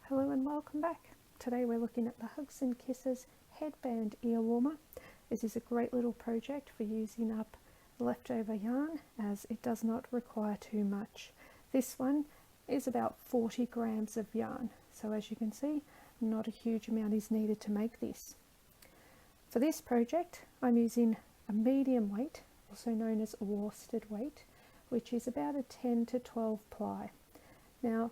Hello and welcome back. Today we're looking at the Hugs and Kisses Headband ear warmer. This is a great little project for using up leftover yarn as it does not require too much. This one is about 40 grams of yarn, so as you can see, not a huge amount is needed to make this. For this project I'm using a medium weight, also known as a worsted weight, which is about a 10 to 12 ply. Now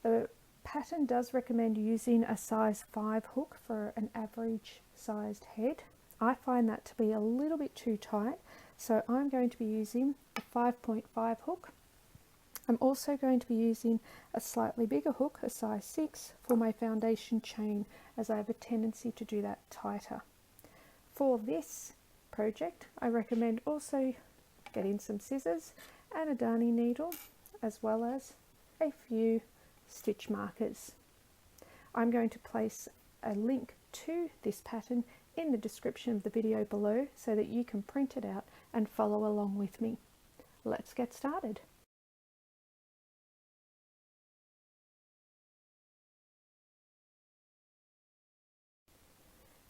the pattern does recommend using a size 5 hook for an average sized head. I find that to be a little bit too tight, so I'm going to be using a 5.5 hook. I'm also going to be using a slightly bigger hook, a size 6, for my foundation chain, as I have a tendency to do that tighter. For this project I recommend also getting some scissors and a darning needle, as well as a few stitch markers. I'm going to place a link to this pattern in the description of the video below so that you can print it out and follow along with me. Let's get started.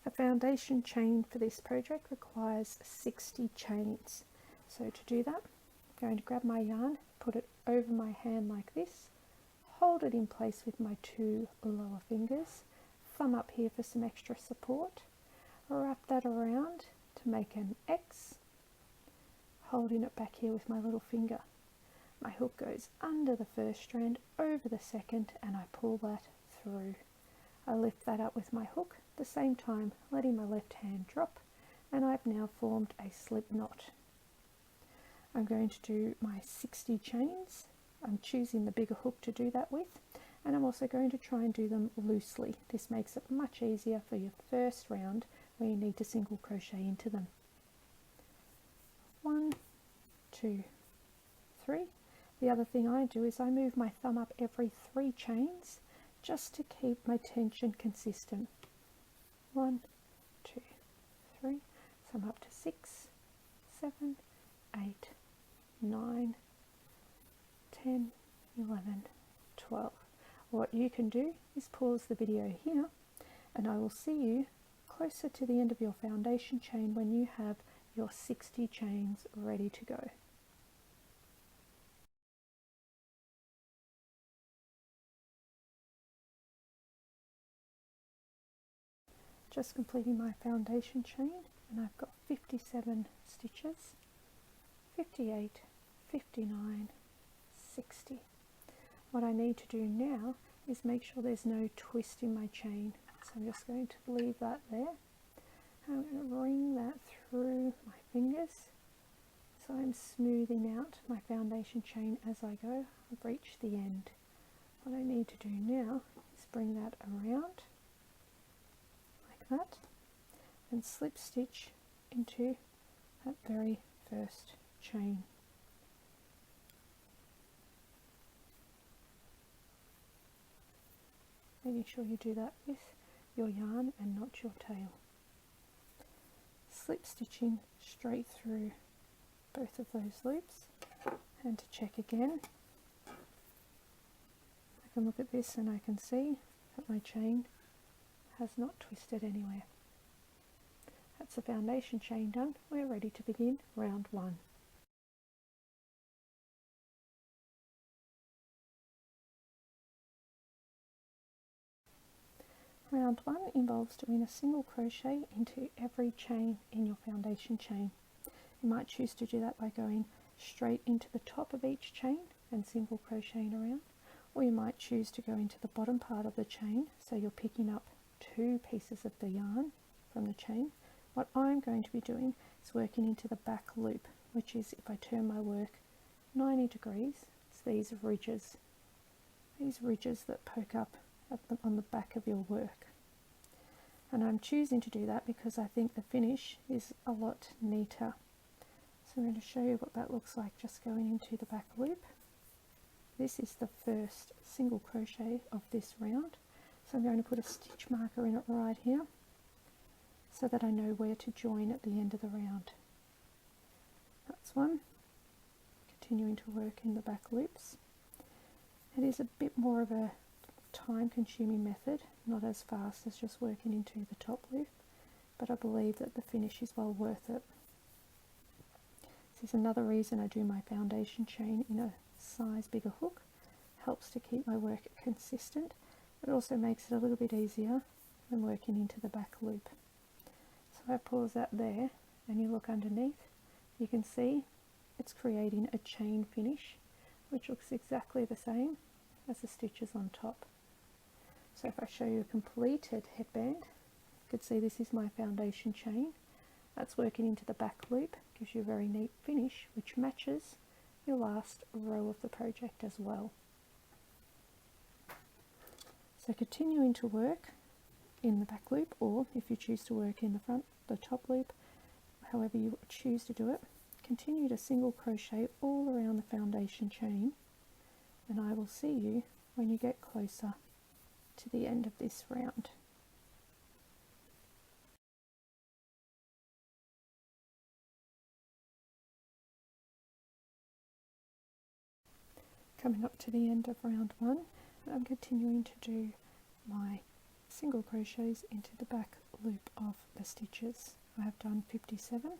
The foundation chain for this project requires 60 chains. So to do that, I'm going to grab my yarn, put it over my hand like this, hold it in place with my 2 lower fingers, thumb up here for some extra support, wrap that around to make an X, holding it back here with my little finger. My hook goes under the first strand, over the second, and I pull that through. I lift that up with my hook, at the same time letting my left hand drop, and I've now formed a slip knot. I'm going to do my 60 chains. I'm choosing the bigger hook to do that with, and I'm also going to try and do them loosely. This makes it much easier for your first round where you need to single crochet into them. 1, 2, 3. The other thing I do is I move my thumb up every 3 chains just to keep my tension consistent. 1, 2, 3. So I'm up to 6, 7, 8, 9, 10, 11, 12. What you can do is pause the video here and I will see you closer to the end of your foundation chain when you have your 60 chains ready to go. Just completing my foundation chain, and I've got 57 stitches, 58, 59, 60. What I need to do now is make sure there's no twist in my chain. So I'm just going to leave that there. I'm going to bring that through my fingers so I'm smoothing out my foundation chain as I go. I've reached the end. What I need to do now is bring that around like that and slip stitch into that very first chain. Making sure you do that with your yarn and not your tail. Slip stitching straight through both of those loops, and to check again, I can look at this and I can see that my chain has not twisted anywhere. That's the foundation chain done. We're ready to begin round 1. Round 1 involves doing a single crochet into every chain in your foundation chain. You might choose to do that by going straight into the top of each chain and single crocheting around, or you might choose to go into the bottom part of the chain, so you're picking up 2 pieces of the yarn from the chain. What I'm going to be doing is working into the back loop, which is, if I turn my work 90 degrees, it's these ridges that poke up on the back of your work. And I'm choosing to do that because I think the finish is a lot neater. So I'm going to show you what that looks like just going into the back loop. This is the first single crochet of this round, so I'm going to put a stitch marker in it right here so that I know where to join at the end of the round. That's one. Continuing to work in the back loops. It is a bit more of a time consuming method, not as fast as just working into the top loop, but I believe that the finish is well worth it. This is another reason I do my foundation chain in a size bigger hook. Helps to keep my work consistent. It also makes it a little bit easier when working into the back loop. So I pause that there, and you look underneath, you can see it's creating a chain finish, which looks exactly the same as the stitches on top. So if I show you a completed headband, you can see this is my foundation chain. That's working into the back loop, gives you a very neat finish, which matches your last row of the project as well. So continuing to work in the back loop, or if you choose to work in the front, the top loop, however you choose to do it, continue to single crochet all around the foundation chain, and I will see you when you get closer to the end of this round. Coming up to the end of round 1, I'm continuing to do my single crochets into the back loop of the stitches. I have done 57,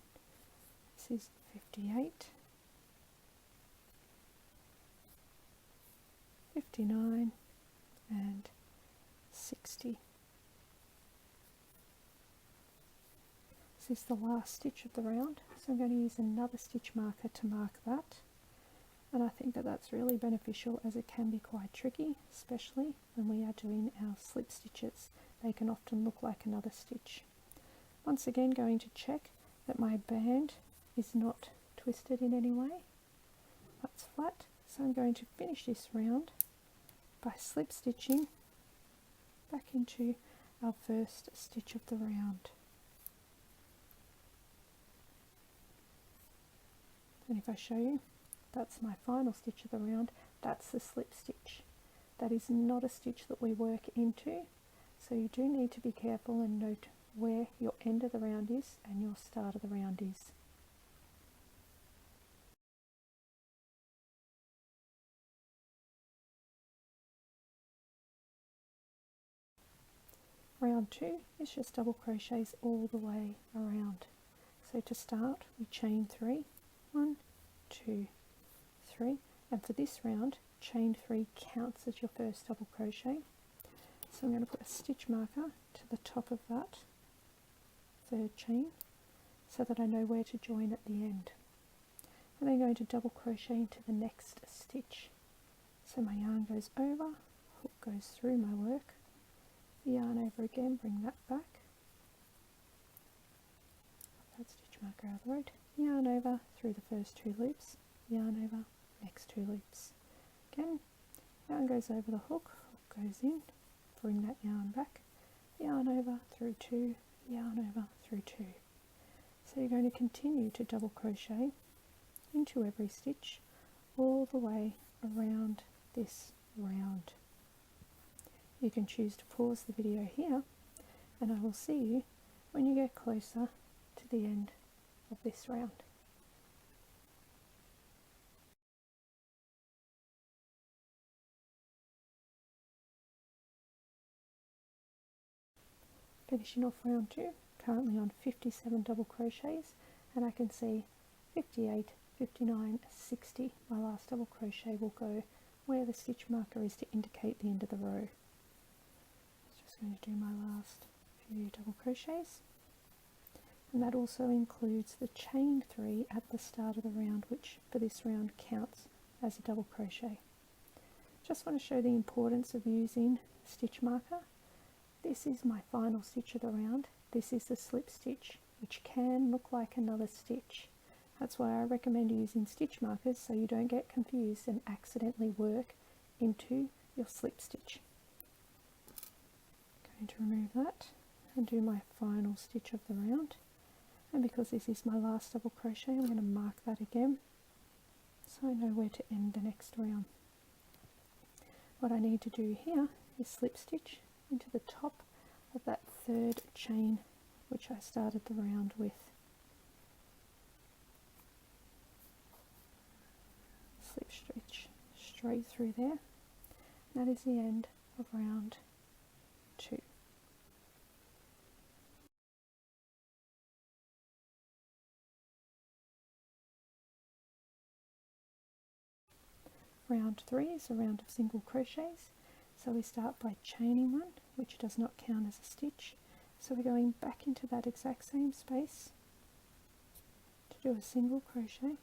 this is 58, 59 and 60. This is the last stitch of the round, so I'm going to use another stitch marker to mark that. And I think that that's really beneficial, as it can be quite tricky, especially when we are doing our slip stitches. They can often look like another stitch. Once again, going to check that my band is not twisted in any way. That's flat, so I'm going to finish this round by slip stitching back into our first stitch of the round. And if I show you, that's my final stitch of the round. That's the slip stitch. That is not a stitch that we work into, so you do need to be careful and note where your end of the round is and your start of the round is. Round 2 is just double crochets all the way around. So to start, we chain 3, 1, 2, 3, and for this round, chain 3 counts as your first double crochet. So I'm going to put a stitch marker to the top of that third chain so that I know where to join at the end. And then going to double crochet into the next stitch. So my yarn goes over, hook goes through my work, yarn over again, bring that back, that stitch marker out of the road, yarn over through the first 2 loops, yarn over, next 2 loops. Again, yarn goes over the hook, hook goes in, bring that yarn back, yarn over through 2, yarn over through 2. So you're going to continue to double crochet into every stitch all the way around this round. You can choose to pause the video here, and I will see you when you get closer to the end of this round. Finishing off round 2, currently on 57 double crochets, and I can see 58, 59, 60. My last double crochet will go where the stitch marker is to indicate the end of the row. Just going to do my last few double crochets, and that also includes the chain 3 at the start of the round, which for this round counts as a double crochet. Just want to show the importance of using a stitch marker. This is my final stitch of the round. This is the slip stitch, which can look like another stitch. That's why I recommend using stitch markers so you don't get confused and accidentally work into your slip stitch. Going to remove that and do my final stitch of the round. And because this is my last double crochet, I'm going to mark that again so I know where to end the next round. What I need to do here is slip stitch into the top of that third chain which I started the round with. Slip stitch straight through there. That is the end of round 2. Round 3 is a round of single crochets, so we start by chaining one, which does not count as a stitch, so we're going back into that exact same space to do a single crochet.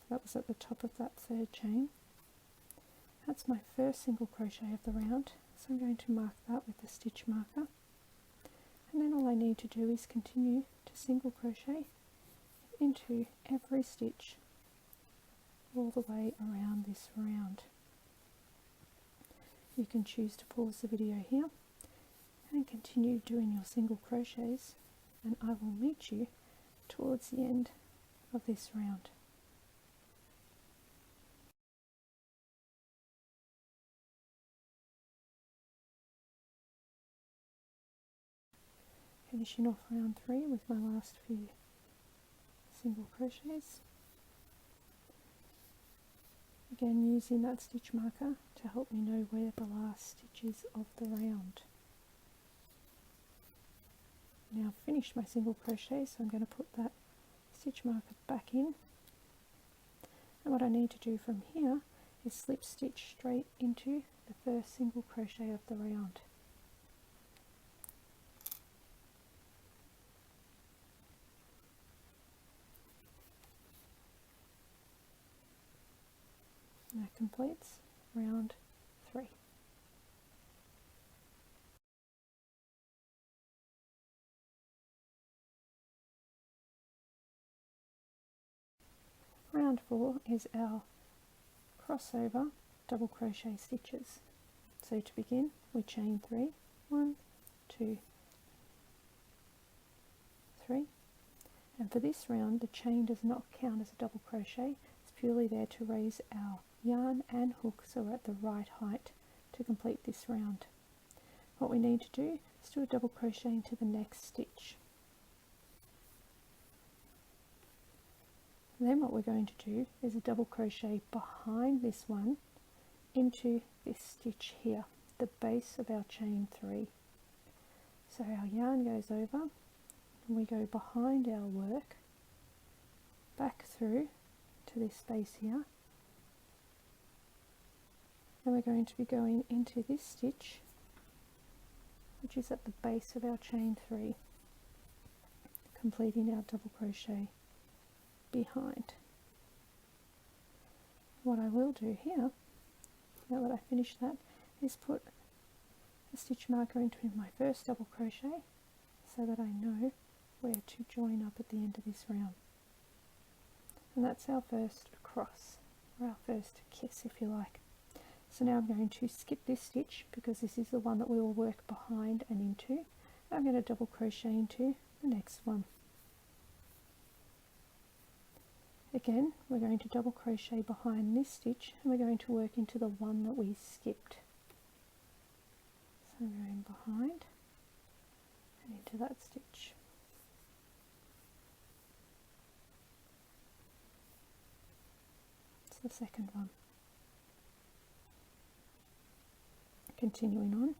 That was at the top of that third chain. That's my first single crochet of the round, so I'm going to mark that with the stitch marker, and then all I need to do is continue to single crochet into every stitch all the way around this round. You can choose to pause the video here and continue doing your single crochets, and I will meet you towards the end of this round. Finishing off round 3 with my last few single crochets. Again, using that stitch marker to help me know where the last stitch is of the round. Now I've finished my single crochet, so I'm going to put that stitch marker back in, and what I need to do from here is slip stitch straight into the first single crochet of the round. And that completes round 3. Round 4 is our crossover double crochet stitches. So to begin, we chain 3, 1, 2, 3, and for this round the chain does not count as a double crochet. It's purely there to raise our yarn and hook so we're at the right height to complete this round. What we need to do is do a double crochet into the next stitch. And then what we're going to do is a double crochet behind this one into this stitch here, the base of our chain 3. So our yarn goes over and we go behind our work, back through to this space here, and we're going to be going into this stitch, which is at the base of our chain 3, completing our double crochet behind. What I will do here, now that I finish that, is put a stitch marker into my first double crochet so that I know where to join up at the end of this round. And that's our first cross, or our first kiss if you like. So now I'm going to skip this stitch because this is the one that we will work behind and into. I'm going to double crochet into the next one. Again, we're going to double crochet behind this stitch and we're going to work into the one that we skipped. So I'm going behind and into that stitch. It's the second one. Continuing on,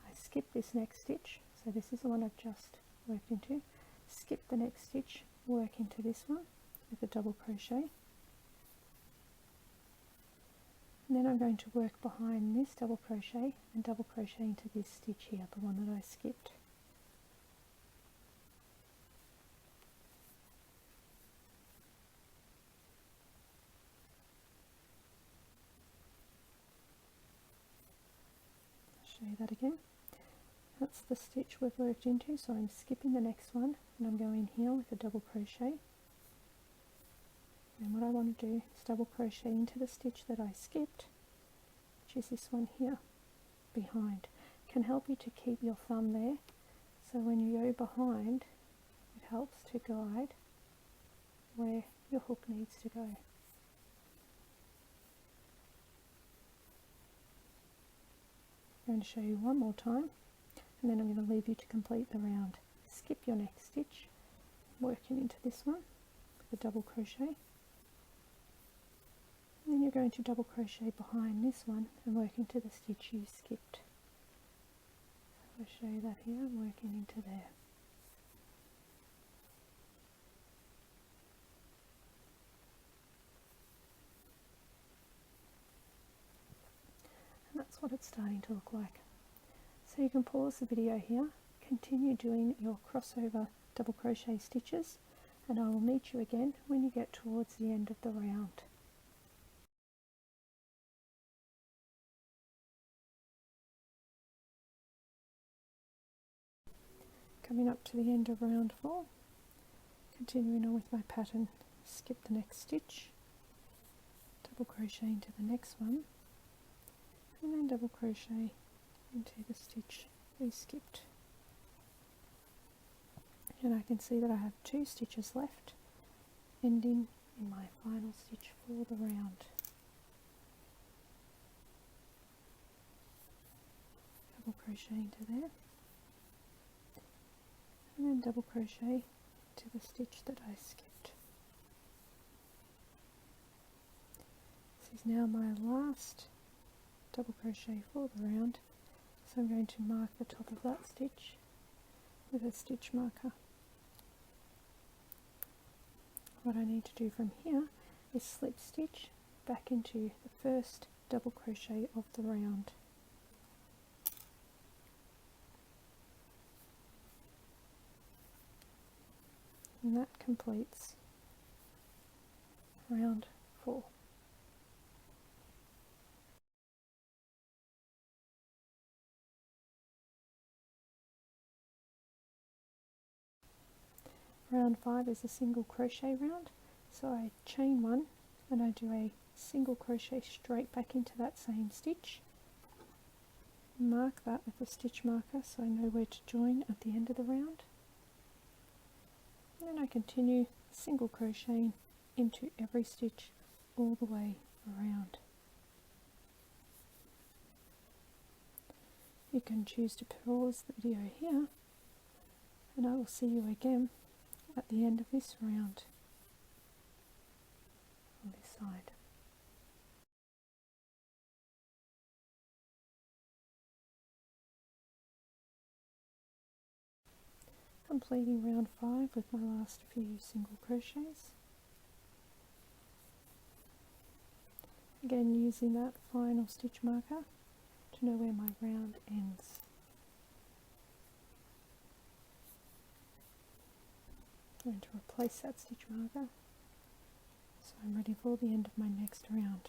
I skip this next stitch, so this is the one I've just worked into, skip the next stitch, work into this one with a double crochet, and then I'm going to work behind this double crochet and double crochet into this stitch here, the one that I skipped. Show you that again. That's the stitch we've worked into, so I'm skipping the next one and I'm going here with a double crochet, and what I want to do is double crochet into the stitch that I skipped, which is this one here behind. It can help you to keep your thumb there, so when you go behind it helps to guide where your hook needs to go. I'm going to show you one more time and then I'm going to leave you to complete the round. Skip your next stitch, working into this one with a double crochet, and then you're going to double crochet behind this one and work into the stitch you skipped. I'll show you that here. I'm working into there. And that's what it's starting to look like. So you can pause the video here, continue doing your crossover double crochet stitches, and I will meet you again when you get towards the end of the round. Coming up to the end of round 4, continuing on with my pattern, skip the next stitch, double crochet into the next one, and then double crochet into the stitch we skipped. And I can see that I have 2 stitches left, ending in my final stitch for the round. Double crochet into there, and then double crochet to the stitch that I skipped. This is now my last double crochet for the round, so I'm going to mark the top of that stitch with a stitch marker. What I need to do from here is slip stitch back into the first double crochet of the round. And that completes round 4. Round 5 is a single crochet round, so I chain 1 and I do a single crochet straight back into that same stitch. Mark that with a stitch marker so I know where to join at the end of the round. And then I continue single crocheting into every stitch all the way around. You can choose to pause the video here, and I will see you again at the end of this round on this side. Completing round 5 with my last few single crochets. Again, using that final stitch marker to know where my round ends. I'm going to replace that stitch marker so I'm ready for the end of my next round.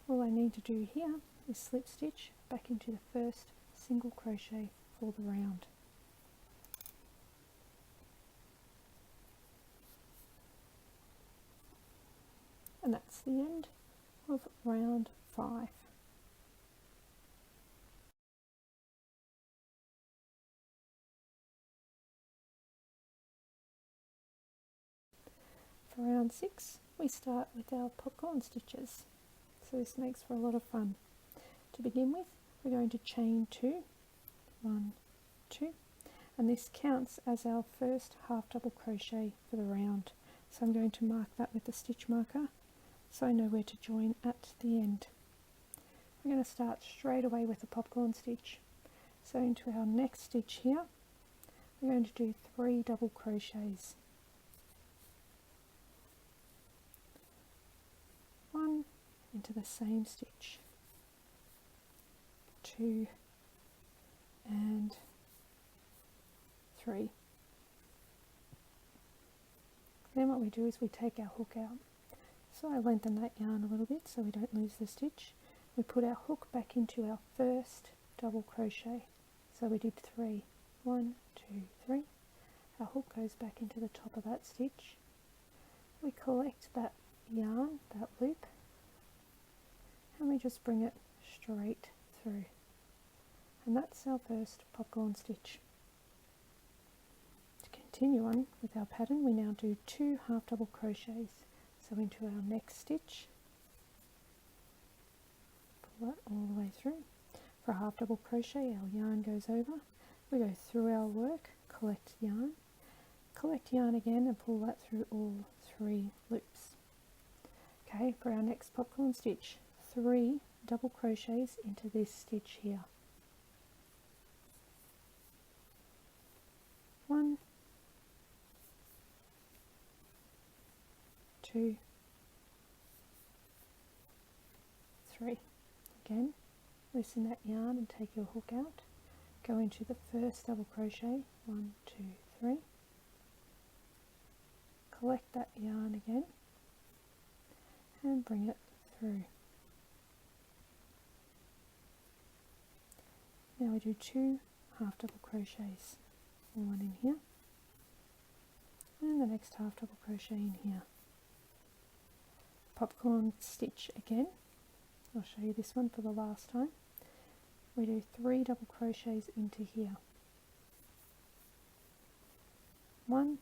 All I need to do here is slip stitch back into the first single crochet for the round. And that's the end of round 5. For round 6, we start with our popcorn stitches, so this makes for a lot of fun. To begin with, we're going to chain 2, 1, 2, and this counts as our first half double crochet for the round, so I'm going to mark that with a stitch marker so I know where to join at the end. We're going to start straight away with a popcorn stitch, so into our next stitch here we're going to do 3 double crochets. 1 into the same stitch, 2 and 3. Then what we do is we take our hook out. So I lengthen that yarn a little bit so we don't lose the stitch. We put our hook back into our first double crochet. So we did 3. 1, 2, 3. Our hook goes back into the top of that stitch. We collect that yarn, that loop, and we just bring it straight through. And that's our first popcorn stitch. To continue on with our pattern, we now do 2 half double crochets. So into our next stitch, pull that all the way through. For a half double crochet, our yarn goes over. We go through our work, collect yarn again and pull that through all 3 loops. Okay, for our next popcorn stitch, 3 double crochets into this stitch here. 2, 3. Again, loosen that yarn and take your hook out. Go into the first double crochet, 1, 2, 3. Collect that yarn again and bring it through. Now we do 2 half double crochets, one in here and the next half double crochet in here. Popcorn stitch again. I'll show you this one for the last time. We do 3 double crochets into here. 1,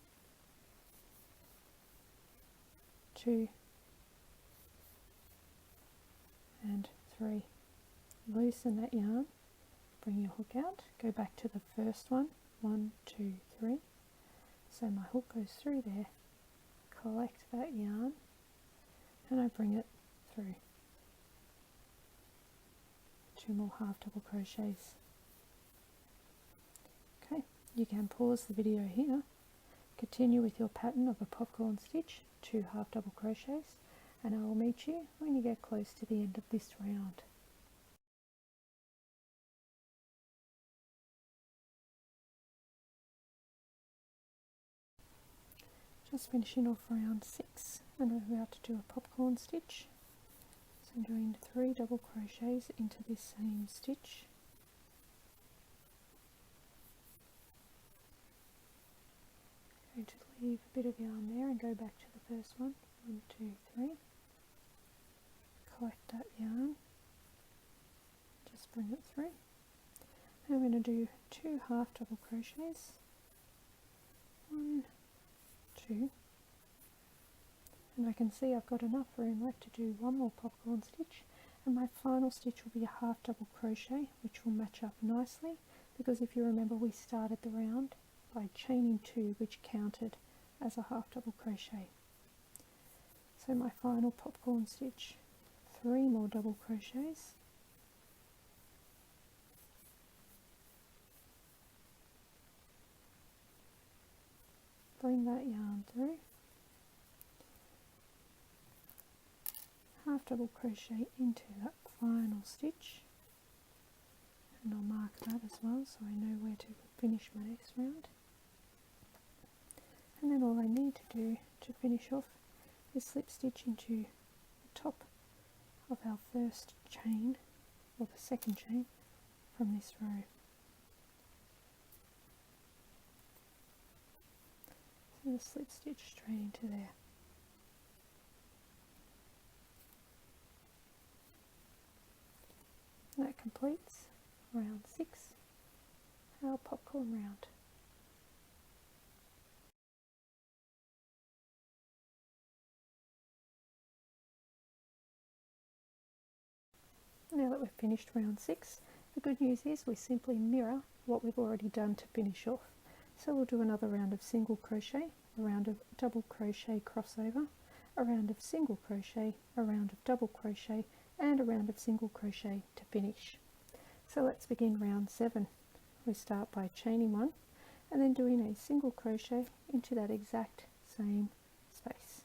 2 and 3. Loosen that yarn, bring your hook out, go back to the first one, 1, 2, 3. So my hook goes through there, collect that yarn and I bring it through. 2 more half double crochets. Okay, you can pause the video here, continue with your pattern of a popcorn stitch, 2 half double crochets, and I will meet you when you get close to the end of this round. Just finishing off round 6 and we're about to do a popcorn stitch. So I'm doing 3 double crochets into this same stitch. Going to leave a bit of yarn there and go back to the first one. 1, 2, 3. Collect that yarn, just bring it through. And I'm going to do 2 half double crochets. 1, 2, and I can see I've got enough room left to do 1 more popcorn stitch, and my final stitch will be a half double crochet, which will match up nicely because if you remember we started the round by chaining 2, which counted as a half double crochet. So my final popcorn stitch, 3 more double crochets, bring that yarn through, half double crochet into that final stitch, and I'll mark that as well so I know where to finish my next round. And then all I need to do to finish off is slip stitch into the top of our first chain, or the second chain from this row. So the slip stitch straight into there. And that completes round 6, our popcorn round. Now that we've finished round 6, the good news is we simply mirror what we've already done to finish off. So we'll do another round of single crochet, a round of double crochet crossover, a round of single crochet, a round of double crochet, and a round of single crochet to finish. So let's begin round 7. We start by chaining 1 and then doing a single crochet into that exact same space.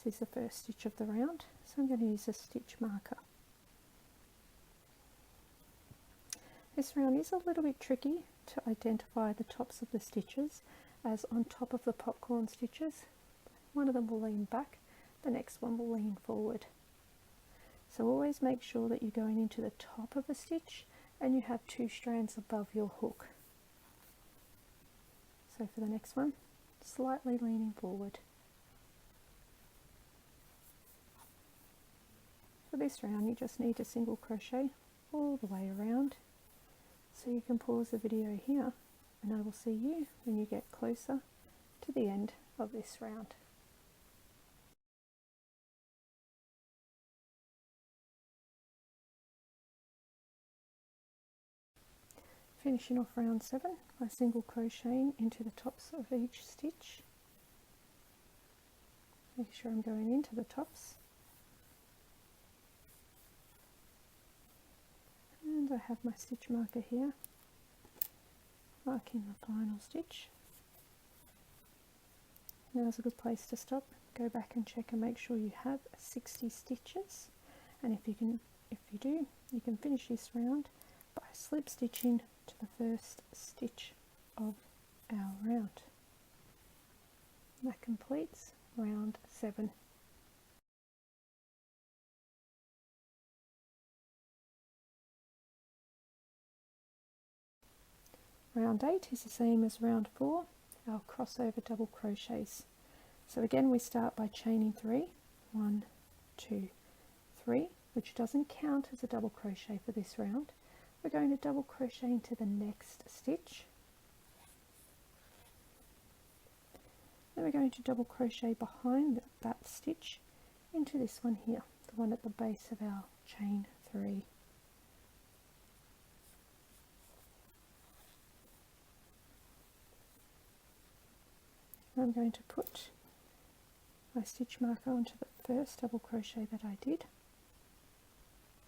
This is the first stitch of the round, so I'm going to use a stitch marker. This round is a little bit tricky to identify the tops of the stitches, as on top of the popcorn stitches, one of them will lean back, the next one will lean forward. So always make sure that you're going into the top of a stitch and you have 2 strands above your hook. So for the next one, slightly leaning forward. For this round you just need to single crochet all the way around. So you can pause the video here and I will see you when you get closer to the end of this round. Finishing off round 7 by single crocheting into the tops of each stitch. Make sure I'm going into the tops. And I have my stitch marker here, marking the final stitch. Now's a good place to stop. Go back and check and make sure you have 60 stitches, and if you do, you can finish this round by slip stitching to the first stitch of our round. That completes round 7. Round 8 is the same as round 4, our crossover double crochets. So again, we start by chaining 3, 1, 2, 3, which doesn't count as a double crochet for this round. We're going to double crochet into the next stitch. Then we're going to double crochet behind that stitch into this one here, the one at the base of our chain 3. I'm going to put my stitch marker onto the first double crochet that I did,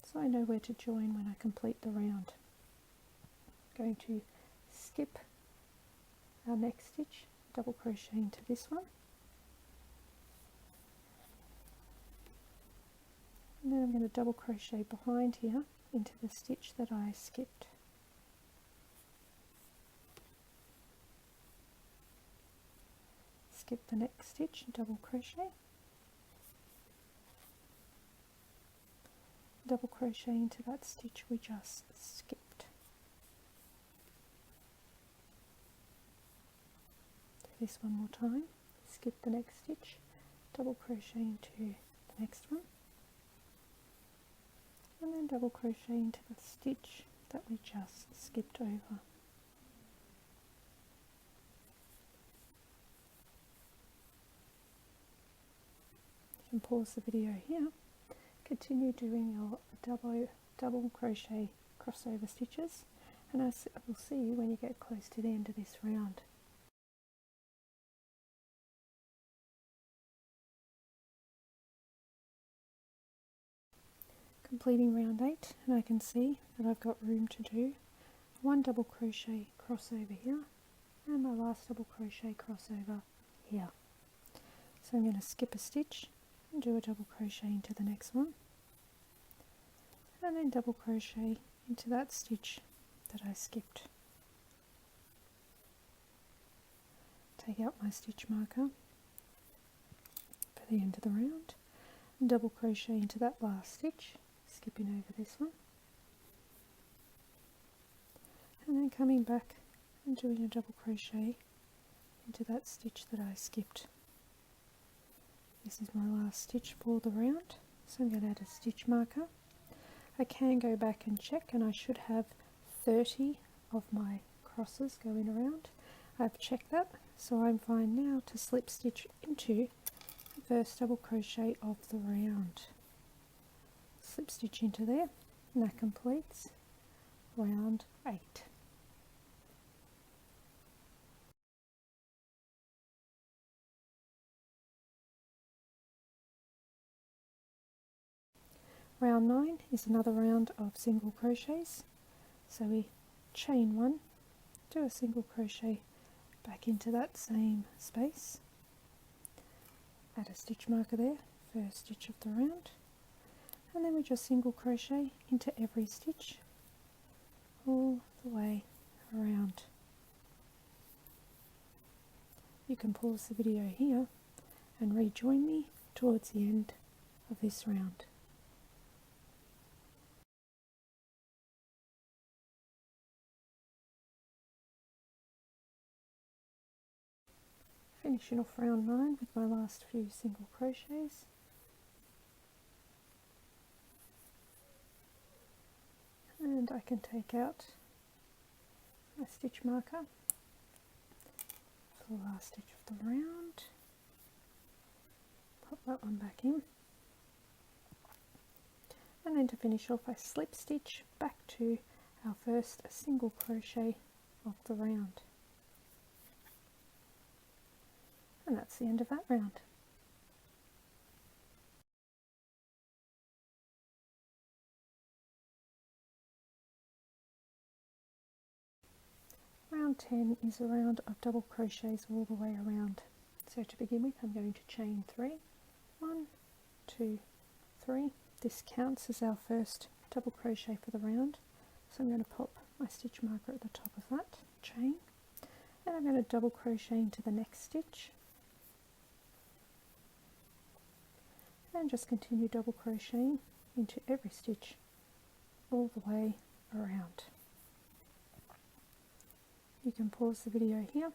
so I know where to join when I complete the round. I'm going to skip our next stitch, double crochet into this one, and then I'm going to double crochet behind here into the stitch that I skipped. Skip the next stitch, double crochet, double crochet into that stitch we just skipped. Do this one more time, skip the next stitch, double crochet into the next one, and then double crochet into the stitch that we just skipped over. You can pause the video here, continue doing your double crochet crossover stitches, and I will see you when you get close to the end of this round. Completing round 8, and I can see that I've got room to do one double crochet crossover here and my last double crochet crossover here. So I'm going to skip a stitch and do a double crochet into the next one, and then double crochet into that stitch that I skipped. Take out my stitch marker for the end of the round and double crochet into that last stitch, skipping over this one, and then coming back and doing a double crochet into that stitch that I skipped. This is my last stitch for the round, so I'm going to add a stitch marker. I can go back and check, and I should have 30 of my crosses going around. I've checked that, so I'm fine now to slip stitch into the first double crochet of the round. Slip stitch into there, and that completes round 8. Round 9 is another round of single crochets, so we chain 1, do a single crochet back into that same space, add a stitch marker there, first stitch of the round, and then we just single crochet into every stitch all the way around. You can pause the video here and rejoin me towards the end of this round. Finishing off round 9 with my last few single crochets. And I can take out my stitch marker for the last stitch of the round, pop that one back in, and then to finish off I slip stitch back to our first single crochet of the round. And that's the end of that round. Round 10 is a round of double crochets all the way around. So to begin with, I'm going to chain 3. 1, 2, 3. This counts as our first double crochet for the round. So I'm going to pop my stitch marker at the top of that, chain, and I'm going to double crochet into the next stitch, and just continue double crocheting into every stitch all the way around. You can pause the video here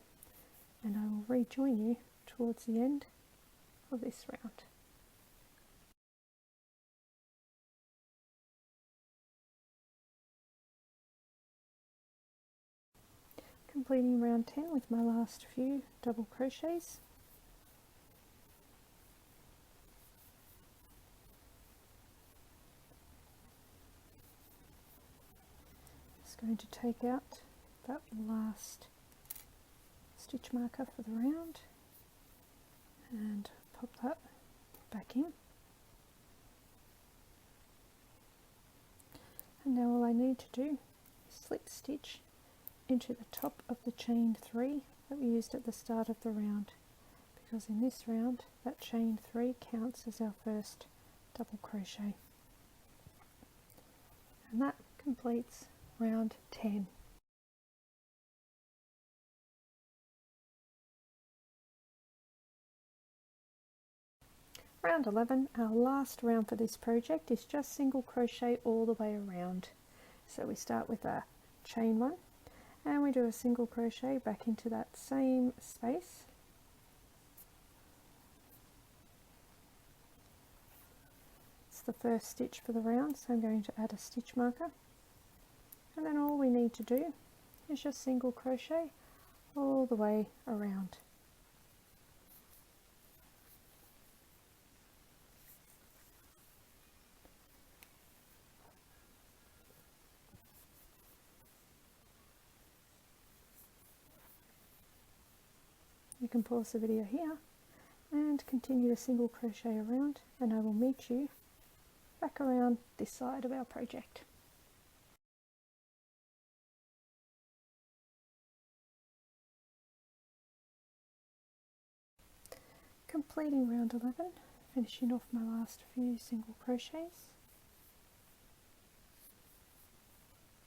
and I will rejoin you towards the end of this round. Completing round 10 with my last few double crochets. Just going to take out that last stitch marker for the round and pop that back in. And now all I need to do is slip stitch into the top of the chain 3 that we used at the start of the round, because in this round that chain 3 counts as our first double crochet. And that completes round 10. Round 11, our last round for this project, is just single crochet all the way around. So we start with a chain 1 and we do a single crochet back into that same space. It's the first stitch for the round, so I'm going to add a stitch marker, and then all we need to do is just single crochet all the way around. You can pause the video here and continue to single crochet around, and I will meet you back around this side of our project. Completing round 11, finishing off my last few single crochets,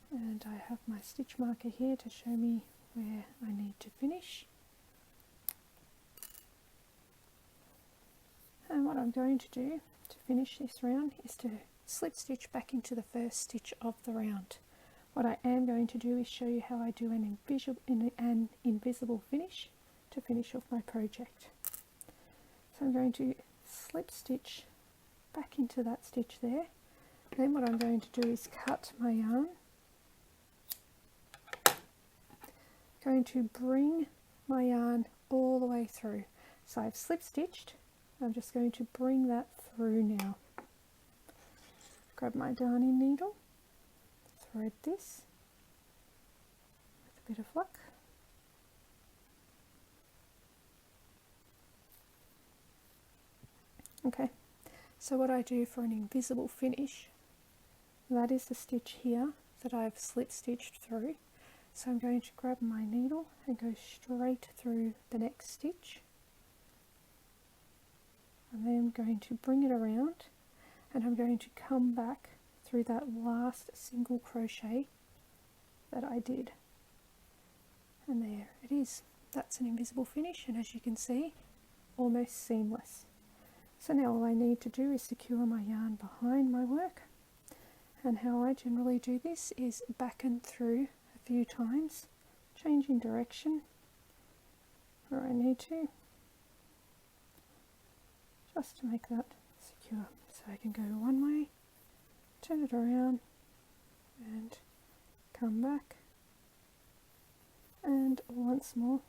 and I have my stitch marker here to show me where I need to finish. And what I'm going to do to finish this round is to slip stitch back into the first stitch of the round. What I am going to do is show you how I do an invisible finish to finish off my project. So I'm going to slip stitch back into that stitch there. Then what I'm going to do is cut my yarn. I'm going to bring my yarn all the way through. So I've slip stitched. I'm just going to bring that through now. Grab my darning needle, thread this with a bit of luck. Okay, so what I do for an invisible finish, that is the stitch here that I've slip stitched through. So I'm going to grab my needle and go straight through the next stitch. And then I'm going to bring it around, and I'm going to come back through that last single crochet that I did. And there it is. That's an invisible finish, and as you can see, almost seamless. So now all I need to do is secure my yarn behind my work. And how I generally do this is back and through a few times, changing direction where I need to, just to make that secure. So I can go one way, turn it around and come back, and once more,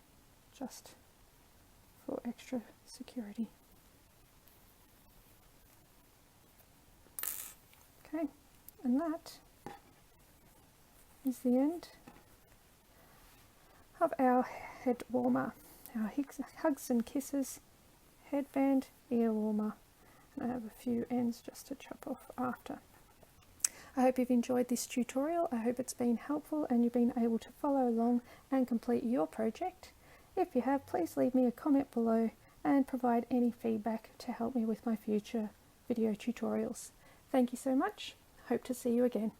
just for extra security. Okay, and that is the end of our head warmer, our Hugs and Kisses Headband ear warmer, and I have a few ends just to chop off after. I hope you've enjoyed this tutorial. I hope it's been helpful and you've been able to follow along and complete your project. If you have, please leave me a comment below and provide any feedback to help me with my future video tutorials. Thank you so much. Hope to see you again.